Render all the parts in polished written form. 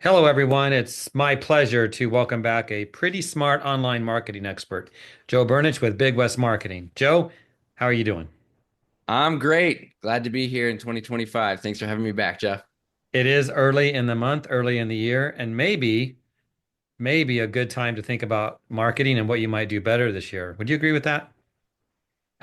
Hello, everyone. It's my pleasure to welcome back a pretty smart online marketing expert, Joe Burnich with Big West Marketing. Joe, how are you doing? I'm great. Glad to be here in 2025. Thanks for having me back, Jeff. It is early in the month, early in the year, and maybe a good time to think about marketing and what you might do better this year. Would you agree with that?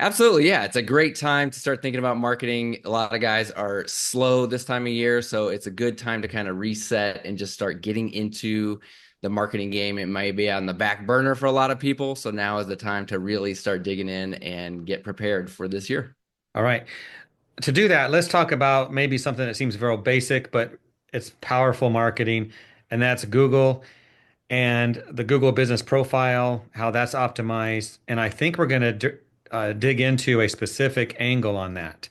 Absolutely. Yeah. It's a great time to start thinking about marketing. A lot of guys are slow this time of year. So it's a good time to kind of reset and just start getting into the marketing game. It might be on the back burner for a lot of people. So now is the time to really start digging in and get prepared for this year. All right. To do that, let's talk about maybe something that seems very basic, but it's powerful marketing, and that's Google and the Google business profile, how that's optimized. And I think we're going to dig into a specific angle on that.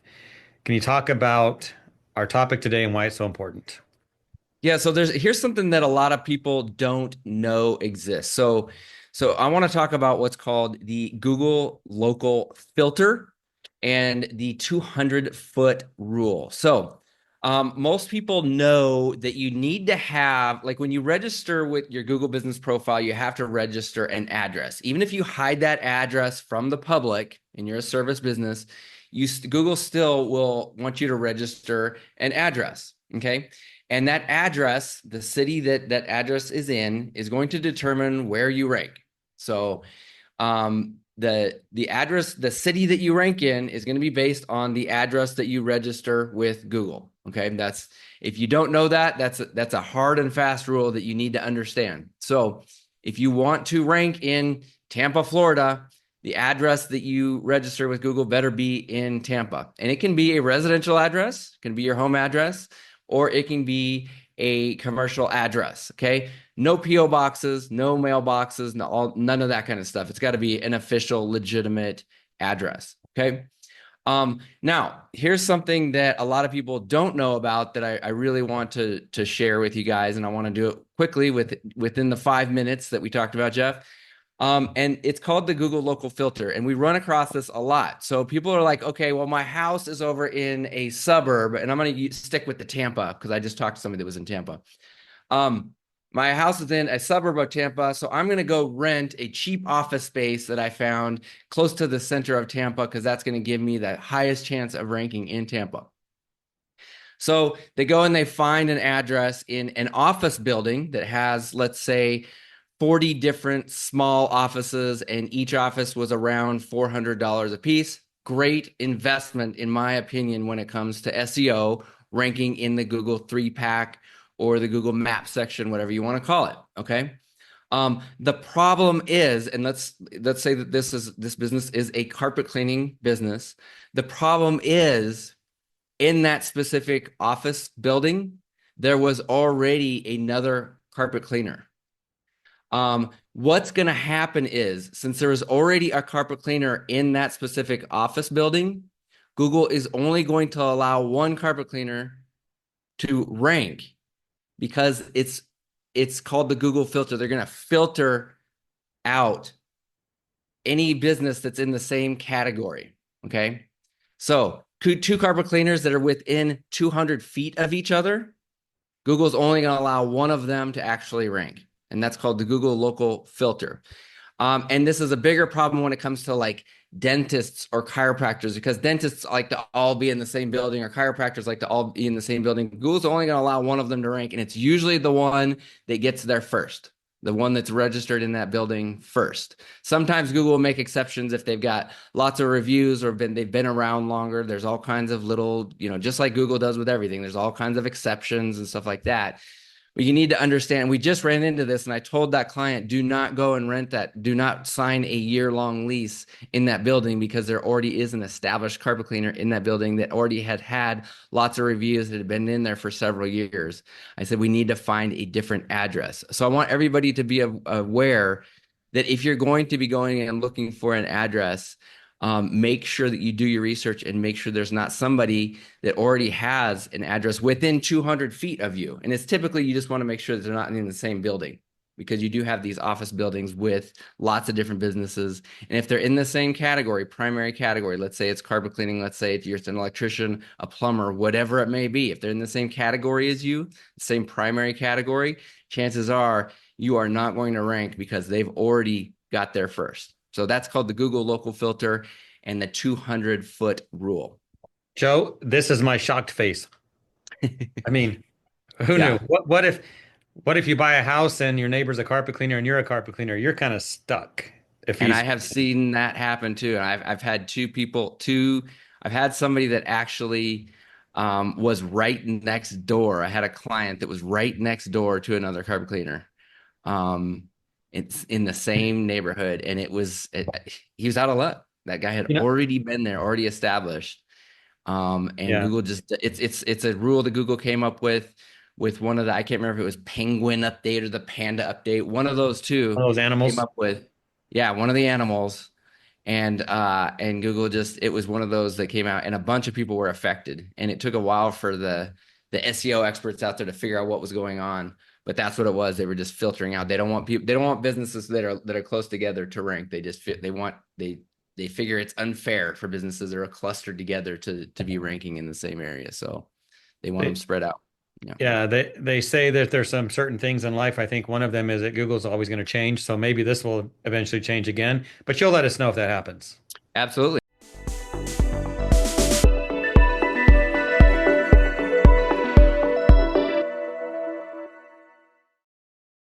Can you talk about our topic today and why it's so important? Yeah, so here's something that a lot of people don't know exists. So I want to talk about what's called the Google local filter and the 200-foot rule. Most people know that you need to have, like when you register with your Google business profile, you have to register an address. Even if you hide that address from the public and you're a service business, Google still will want you to register an address. Okay. And that address, the city that that address is going to determine where you rank. So the address, the city that you rank in is going to be based on the address that you register with Google. Okay. That's if you don't know that, that's a hard and fast rule that you need to understand. So if you want to rank in Tampa, Florida, the address that you register with Google better be in Tampa. And it can be a residential address, can be your home address, or it can be a commercial address. Okay. No PO boxes, no mailboxes, none of that kind of stuff. It's got to be an official, legitimate address. Okay. Now here's something that a lot of people don't know about that I really want to share with you guys, and I want to do it quickly within the 5 minutes that we talked about, Jeff. And it's called the Google local filter. And we run across this a lot. So people are like, okay, well, my house is over in a suburb, and I'm going to stick with the Tampa because I just talked to somebody that was in Tampa. Um, my house is in a suburb of Tampa, so I'm going to go rent a cheap office space that I found close to the center of Tampa because that's going to give me the highest chance of ranking in Tampa. So they go and they find an address in an office building that has, let's say, 40 different small offices, and each office was around $400 a piece. Great investment, in my opinion, when it comes to SEO, ranking in the Google 3-pack or the Google Map section, whatever you want to call it. Okay. The problem is, and let's say that this business is a carpet cleaning business. The problem is in that specific office building, there was already another carpet cleaner. What's going to happen is, since there is already a carpet cleaner in that specific office building, Google is only going to allow one carpet cleaner to rank because it's called the Google filter. They're going to filter out any business that's in the same category. Okay. So two carpet cleaners that are within 200 feet of each other, Google's only going to allow one of them to actually rank. And that's called the Google local filter. And this is a bigger problem when it comes to like dentists or chiropractors, because dentists like to all be in the same building, or chiropractors like to all be in the same building. Google's only going to allow one of them to rank, and it's usually the one that gets there first, the one that's registered in that building first. Sometimes Google will make exceptions if they've got lots of reviews or they've been around longer. There's all kinds of little, just like Google does with everything, there's all kinds of exceptions and stuff like that. But you need to understand, we just ran into this, and I told that client, do not go and rent that. Do not sign a year-long lease in that building, because there already is an established carpet cleaner in that building that already had lots of reviews that had been in there for several years. I said, we need to find a different address. So I want everybody to be aware that if you're going to be going and looking for an address, make sure that you do your research and make sure there's not somebody that already has an address within 200 feet of you. And it's typically, you just want to make sure that they're not in the same building. because you do have these office buildings with lots of different businesses. And if they're in the same category, primary category, let's say it's carpet cleaning, let's say if you're an electrician, a plumber, whatever it may be, if they're in the same category as you, same primary category, chances are you are not going to rank because they've already got there first. So that's called the Google local filter and the 200-foot rule. Joe, this is my shocked face. I mean, who knew? Yeah. What if you buy a house and your neighbor's a carpet cleaner and you're a carpet cleaner? You're kind of stuck if And he's I have seen that happen too. And I've had I've had somebody that actually was right next door. I had a client that was right next door to another carpet cleaner. It's in the same neighborhood, and he was out of luck. That guy had you know, already been there, already established. And yeah, Google just it's a rule that Google came up with one of the, I can't remember if it was Penguin update or the Panda update. One of those one two of those came animals. up with, yeah, one of the animals. And Google just, it was one of those that came out, and a bunch of people were affected. And it took a while for the SEO experts out there to figure out what was going on. But that's what it was. They were just filtering out. They don't want people, they don't want businesses that are close together to rank. They just fit, they figure it's unfair for businesses that are clustered together to be ranking in the same area. So they want them They, spread out. Yeah. yeah, they say that there's some certain things in life. I think one of them is that Google's always going to change. So maybe this will eventually change again. But you'll let us know if that happens. Absolutely.